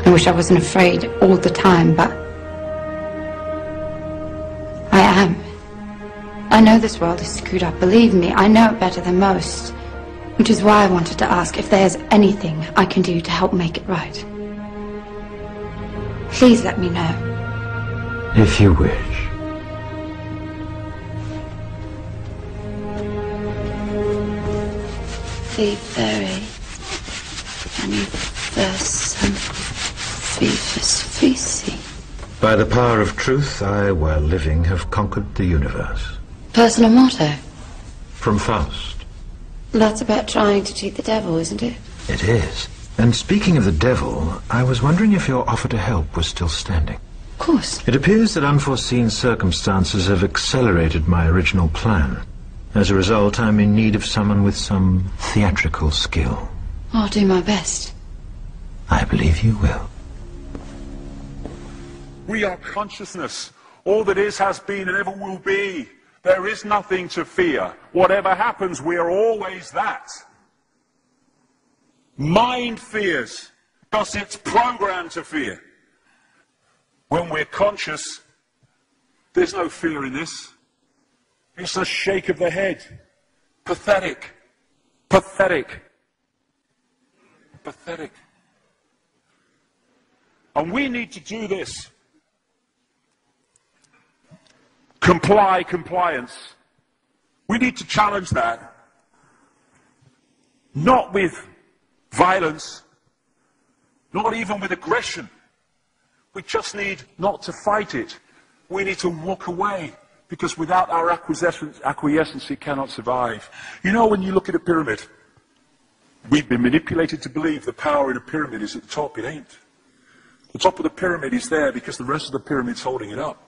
I wish I wasn't afraid all the time, but I am. I know this world is screwed up, believe me, I know it better than most. Which is why I wanted to ask if there's anything I can do to help make it right. Please let me know. If you wish. The very anniversary fisi. By the power of truth, I, while living, have conquered the universe. Personal motto? From Faust. That's about trying to cheat the devil, isn't it? It is. And speaking of the devil, I was wondering if your offer to help was still standing. Of course. It appears that unforeseen circumstances have accelerated my original plan. As a result, I'm in need of someone with some theatrical skill. I'll do my best. I believe you will. We are consciousness. All that is, has been, and ever will be. There is nothing to fear. Whatever happens, we are always that. Mind fears, because it's programmed to fear. When we're conscious, there's no fear in this. It's a shake of the head. Pathetic. Pathetic. Pathetic. And we need to do this. Compliance. We need to challenge that. Not with violence, not even with aggression. We just need not to fight it. We need to walk away, because without our acquiescence it cannot survive. You know, when you look at a pyramid, we've been manipulated to believe the power in a pyramid is at the top. It ain't. The top of the pyramid is there because the rest of the pyramid's holding it up.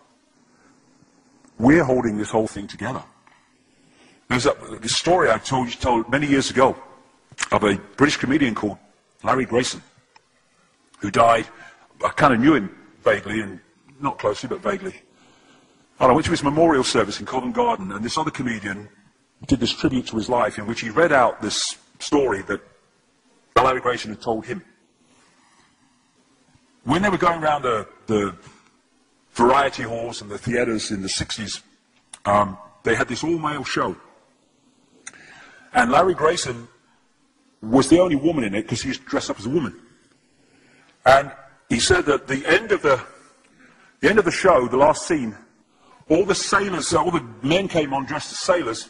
We're holding this whole thing together. There's this story I told many years ago of a British comedian called Larry Grayson, who died. I kind of knew him vaguely, and not closely, but vaguely. And I went to his memorial service in Covent Garden, and this other comedian did this tribute to his life in which he read out this story that Larry Grayson had told him. When they were going around the variety halls and the theatres in the 60s, they had this all-male show. And Larry Grayson was the only woman in it because he was dressed up as a woman. And he said that the end of the show, the last scene, all the sailors, all the men came on dressed as sailors,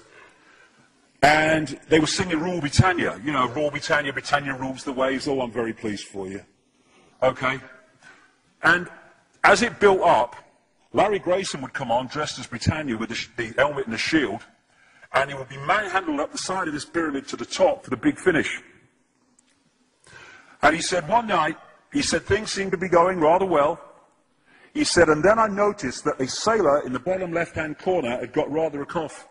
and they were singing Rule Britannia. You know, Rule Britannia, Britannia rules the waves. Oh, I'm very pleased for you. Okay? And as it built up, Larry Grayson would come on dressed as Britannia with the helmet and the shield, and he would be manhandled up the side of this pyramid to the top for the big finish. And he said one night, he said things seemed to be going rather well. He said, and then I noticed that a sailor in the bottom left-hand corner had got rather a cough.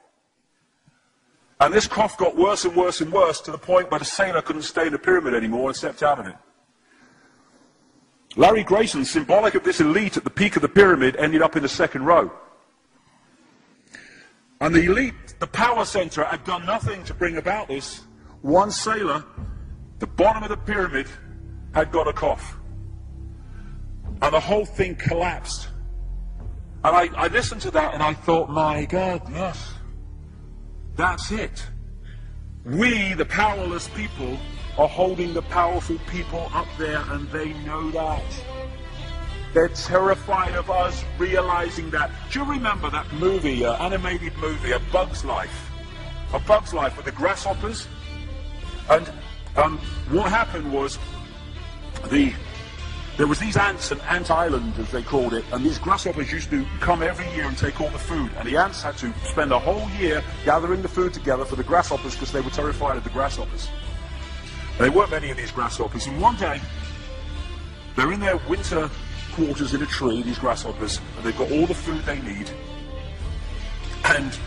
And this cough got worse and worse and worse to the point where the sailor couldn't stay in the pyramid anymore and stepped out of it. Larry Grayson, symbolic of this elite at the peak of the pyramid, ended up in the second row. And the elite, the power center, had done nothing to bring about this. One sailor, the bottom of the pyramid, had got a cough. And the whole thing collapsed. And I listened to that and I thought, my God, yes, that's it. We, the powerless people, are holding the powerful people up there, and they know that. They're terrified of us realizing that. Do you remember that movie, animated movie, A Bug's Life? A Bug's Life with the grasshoppers? And what happened was, there was these ants, an ant island as they called it, and these grasshoppers used to come every year and take all the food, and the ants had to spend a whole year gathering the food together for the grasshoppers because they were terrified of the grasshoppers. And there weren't many of these grasshoppers, and one day they're in their winter quarters in a tree, these grasshoppers, and they've got all the food they need, and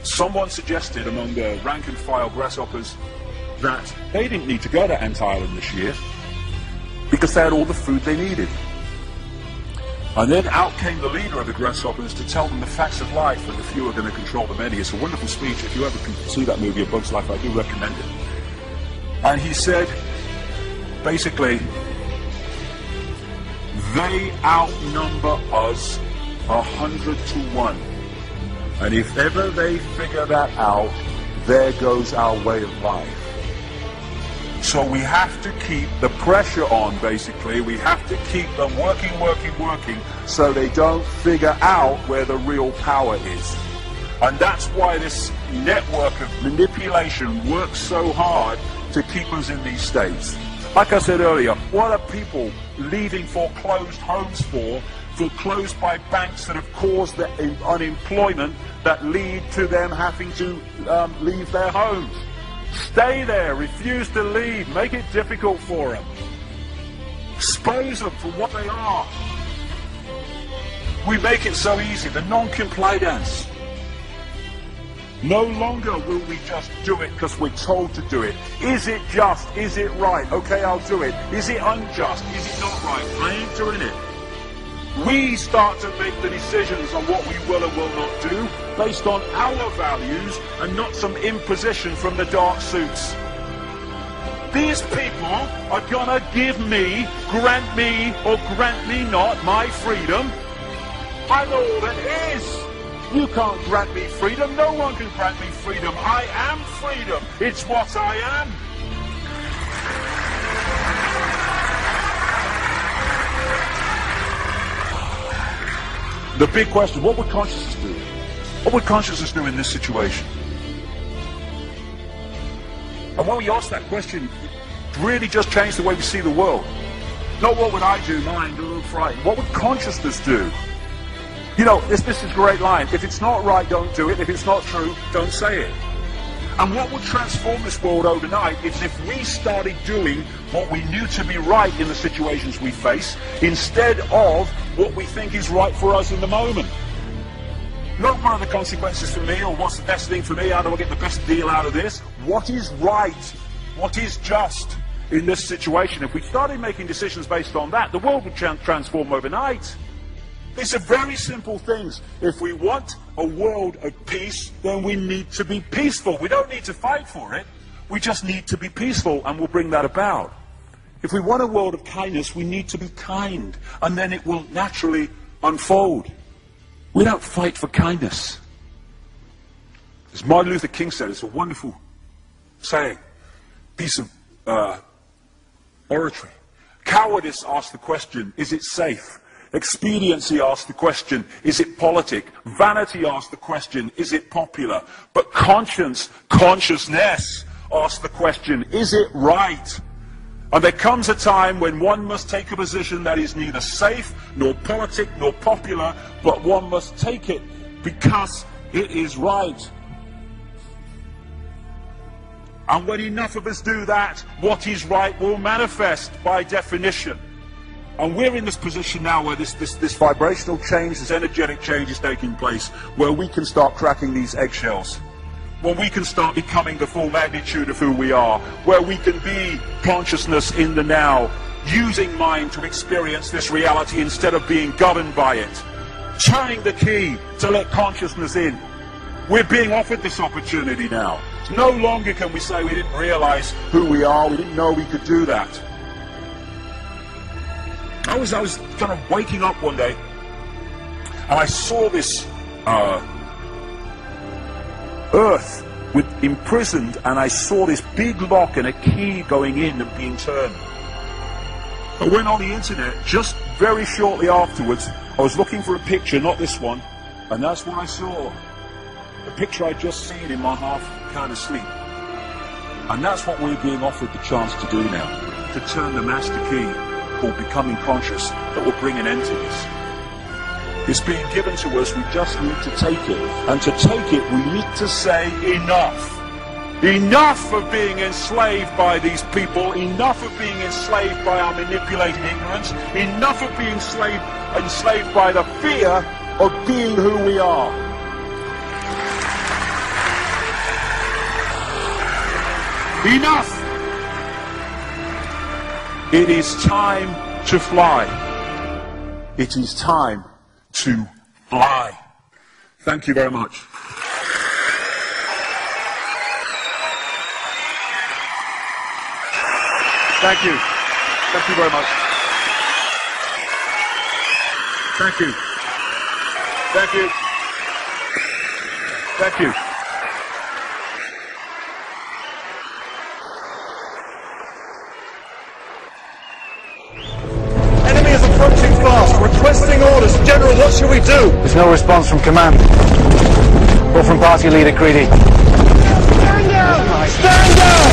someone suggested among the rank and file grasshoppers that they didn't need to go to Ant Island this year because they had all the food they needed. And then out came the leader of the grasshoppers to tell them the facts of life, and the few are going to control the many. It's a wonderful speech. If you ever can see that movie, A Bug's Life, I do recommend it. And he said, basically, They outnumber us 100 to 1. And if ever they figure that out, there goes our way of life. So we have to keep the pressure on, basically. We have to keep them working, so they don't figure out where the real power is. And that's why this network of manipulation works so hard to keep us in these states. Like I said earlier, what are people leaving foreclosed homes for? Foreclosed by banks that have caused the unemployment that lead to them having to leave their homes. Stay there, refuse to leave, make it difficult for them. Expose them for what they are. We make it so easy, the non-compliance. No longer will we just do it because we're told to do it. Is it just? Is it right? Okay, I'll do it. Is it unjust? Is it not right? I ain't doing it. We start to make the decisions on what we will and will not do based on our values and not some imposition from the dark suits. These people are gonna give me, grant me, or grant me not my freedom. I'm all that is. You can't grant me freedom. No one can grant me freedom. I am freedom. It's what I am. The big question, what would consciousness do? What would consciousness do in this situation? And when we ask that question, it really just changed the way we see the world. Not what would I do, mind, a little frightened. What would consciousness do? You know, this is a great line. If it's not right, don't do it. If it's not true, don't say it. And what would transform this world overnight is if we started doing what we knew to be right in the situations we face, instead of what we think is right for us in the moment. Not what are the consequences for me, or what's the best thing for me, how do I get the best deal out of this? What is right? What is just in this situation? If we started making decisions based on that, the world would transform overnight. These are very simple things. If we want a world of peace, then we need to be peaceful. We don't need to fight for it. We just need to be peaceful, and we'll bring that about. If we want a world of kindness, we need to be kind, and then it will naturally unfold. We don't fight for kindness. As Martin Luther King said, it's a wonderful saying, piece of oratory. Cowardice asks the question, is it safe? Expediency asks the question, is it politic? Vanity asks the question, is it popular? But consciousness asks the question, is it right? And there comes a time when one must take a position that is neither safe, nor politic, nor popular, but one must take it because it is right. And when enough of us do that, what is right will manifest by definition. And we're in this position now where this vibrational change, this energetic change is taking place, where we can start cracking these eggshells, where we can start becoming the full magnitude of who we are, where we can be consciousness in the now, using mind to experience this reality instead of being governed by it, turning the key to let consciousness in. We're being offered this opportunity now. No longer can we say we didn't realize who we are, we didn't know we could do that. I was kind of waking up one day, and I saw this earth imprisoned, and I saw this big lock and a key going in and being turned. I went on the internet just very shortly afterwards. I was looking for a picture, not this one, and that's what I saw. The picture I'd just seen in my half kind of sleep. And that's what we're being offered the chance to do now, to turn the master key called becoming conscious that will bring an end to this. It's being given to us, we just need to take it. And to take it, we need to say enough. Enough of being enslaved by these people, enough of being enslaved by our manipulated ignorance, enough of being enslaved by the fear of being who we are. Enough! It is time to fly. It is time to fly. Thank you very much. Thank you. Thank you very much. Thank you. Thank you. Thank you. Enemy is approaching fast. Requesting orders. General, what should we do? There's no response from command. Or from party leader Quiere. Stand down! Stand down!